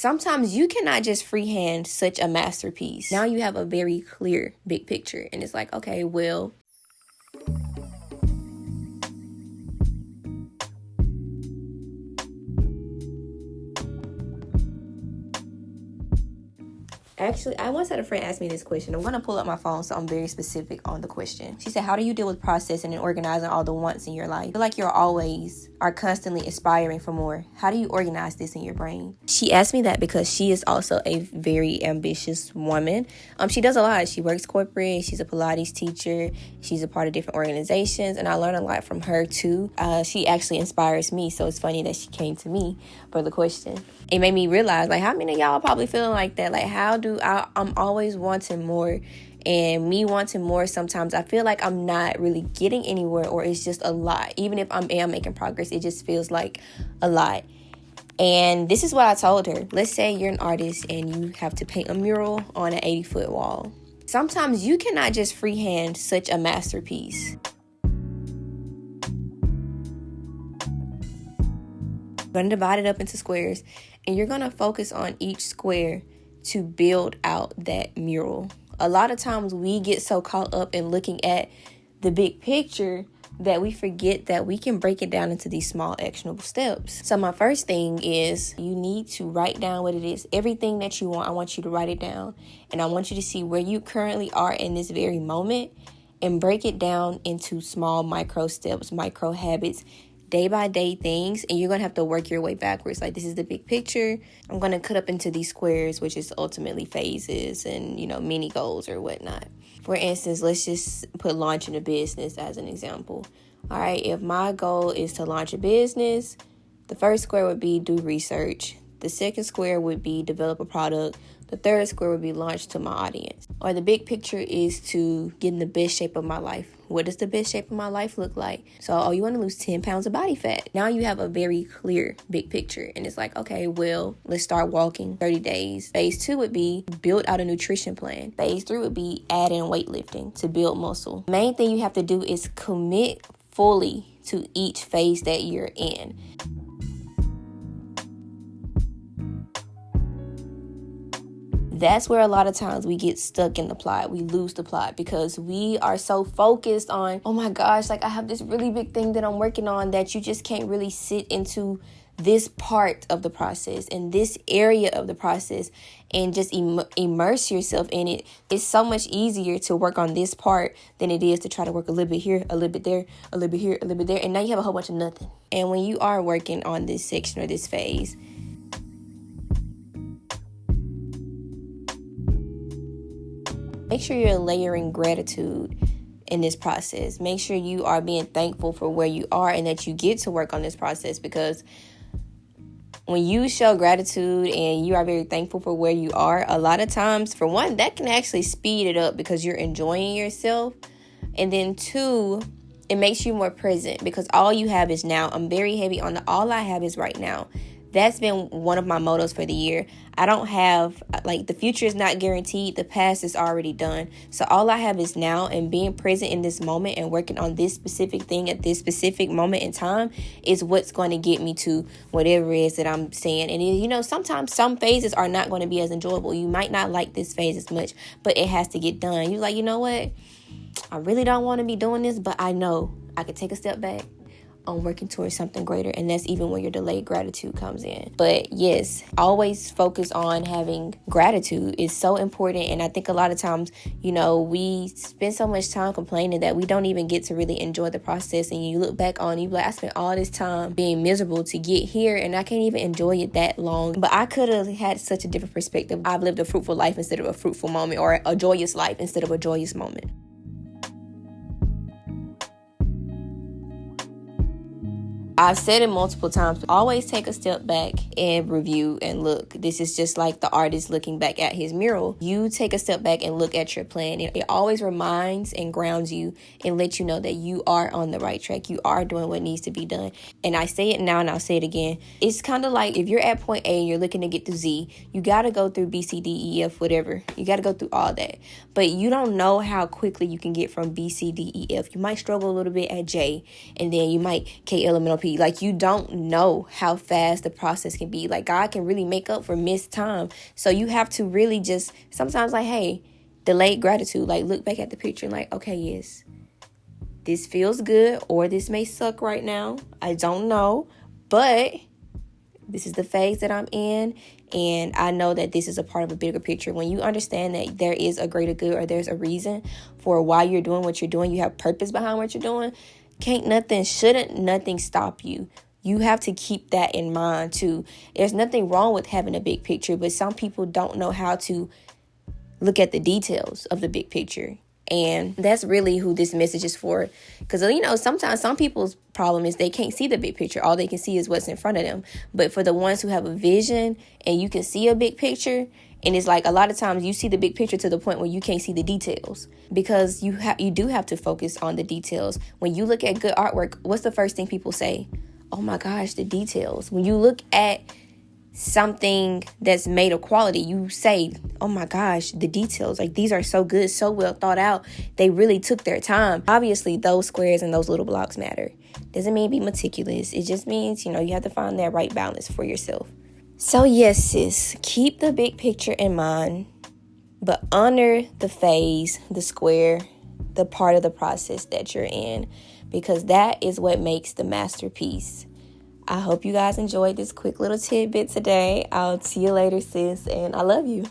Sometimes you cannot just freehand such a masterpiece. Now you have a very clear big picture, and it's like, okay, well, actually, I once had a friend ask me this question. I'm going to pull up my phone so I'm very specific on the question. She said, how do you deal with processing and organizing all the wants in your life? I feel like you're always are constantly aspiring for more. How do you organize this in your brain? She asked me that because she is also a very ambitious woman. She does a lot. She works corporate. She's a Pilates teacher. She's a part of different organizations, and I learn a lot from her too. She actually inspires me, so it's funny that she came to me for the question. It made me realize, like, how many of y'all probably feeling like that? Like, I'm always wanting more, and me wanting more, sometimes I feel like I'm not really getting anywhere, or it's just a lot. Even if I am making progress, it just feels like a lot. And this is what I told her. Let's say you're an artist and you have to paint a mural on an 80-foot wall. Sometimes you cannot just freehand such a masterpiece. You're going to divide it up into squares, and you're going to focus on each square to build out that mural. A lot of times we get so caught up in looking at the big picture that we forget that we can break it down into these small actionable steps. So my first thing is you need to write down what it is. Everything that you want, I want you to write it down. And I want you to see where you currently are in this very moment and break it down into small micro steps, micro habits, day by day things, and you're going to have to work your way backwards. Like, this is the big picture. I'm going to cut up into these squares, which is ultimately phases and, mini goals or whatnot. For instance, let's just put launching a business as an example. All right, if my goal is to launch a business, the first square would be do research. The second square would be develop a product. The third square would be launch to my audience. Or the big picture is to get in the best shape of my life. What does the best shape of my life look like? So, you want to lose 10 pounds of body fat. Now you have a very clear big picture. And it's like, okay, well, let's start walking 30 days. Phase 2 would be build out a nutrition plan. Phase 3 would be add in weightlifting to build muscle. Main thing you have to do is commit fully to each phase that you're in. That's where a lot of times we get stuck in the plot. We lose the plot because we are so focused on, oh my gosh, like I have this really big thing that I'm working on, that you just can't really sit into this part of the process and this area of the process and just immerse yourself in it. It's so much easier to work on this part than it is to try to work a little bit here, a little bit there, a little bit here, a little bit there. And now you have a whole bunch of nothing. And when you are working on this section or this phase, make sure you're layering gratitude in this process. Make sure you are being thankful for where you are and that you get to work on this process, because when you show gratitude and you are very thankful for where you are, a lot of times, for one, that can actually speed it up because you're enjoying yourself. And then two, it makes you more present because all you have is now. I'm very heavy on the all I have is right now. That's been one of my mottos for the year. I don't have, the future is not guaranteed. The past is already done. So all I have is now, and being present in this moment and working on this specific thing at this specific moment in time is what's going to get me to whatever it is that I'm saying. And, sometimes some phases are not going to be as enjoyable. You might not like this phase as much, but it has to get done. You're like, you know what? I really don't want to be doing this, but I know I could take a step back on working towards something greater, and that's even where your delayed gratitude comes in. But yes, always focus on having gratitude is so important. And I think a lot of times, we spend so much time complaining that we don't even get to really enjoy the process. And you look back on, you like, I spent all this time being miserable to get here, and I can't even enjoy it that long. But I could have had such a different perspective. I've lived a fruitful life instead of a fruitful moment, or a joyous life instead of a joyous moment. I've said it multiple times, always take a step back and review and look. This is just like the artist looking back at his mural. You take a step back and look at your plan. It always reminds and grounds you and lets you know that you are on the right track. You are doing what needs to be done. And I say it now and I'll say it again. It's kind of like if you're at point A and you're looking to get to Z, you got to go through B, C, D, E, F, whatever. You got to go through all that. But you don't know how quickly you can get from B, C, D, E, F. You might struggle a little bit at J, and then you might K, L, M, N, O, P, entropy. Like, you don't know how fast the process can be. Like, God can really make up for missed time. So you have to really just sometimes, like, hey, delayed gratitude. Like, look back at the picture and like, okay, yes, this feels good, or this may suck right now. I don't know, but this is the phase that I'm in, and I know that this is a part of a bigger picture. When you understand that there is a greater good, or there's a reason for why you're doing what you're doing, you have purpose behind what you're doing, shouldn't nothing stop you. You have to keep that in mind too. There's nothing wrong with having a big picture, but some people don't know how to look at the details of the big picture. And that's really who this message is for. Because, sometimes some people's problem is they can't see the big picture. All they can see is what's in front of them. But for the ones who have a vision and you can see a big picture, and it's like a lot of times you see the big picture to the point where you can't see the details, because you do have to focus on the details. When you look at good artwork, what's the first thing people say? Oh my gosh, the details. When you look at something that's made of quality, you say, oh my gosh, the details, like, these are so good, so well thought out. They really took their time. Obviously, those squares and those little blocks matter. Doesn't mean be meticulous. It just means, you have to find that right balance for yourself. So yes, sis, keep the big picture in mind, but honor the phase, the square, the part of the process that you're in, because that is what makes the masterpiece. I hope you guys enjoyed this quick little tidbit today. I'll see you later, sis, and I love you.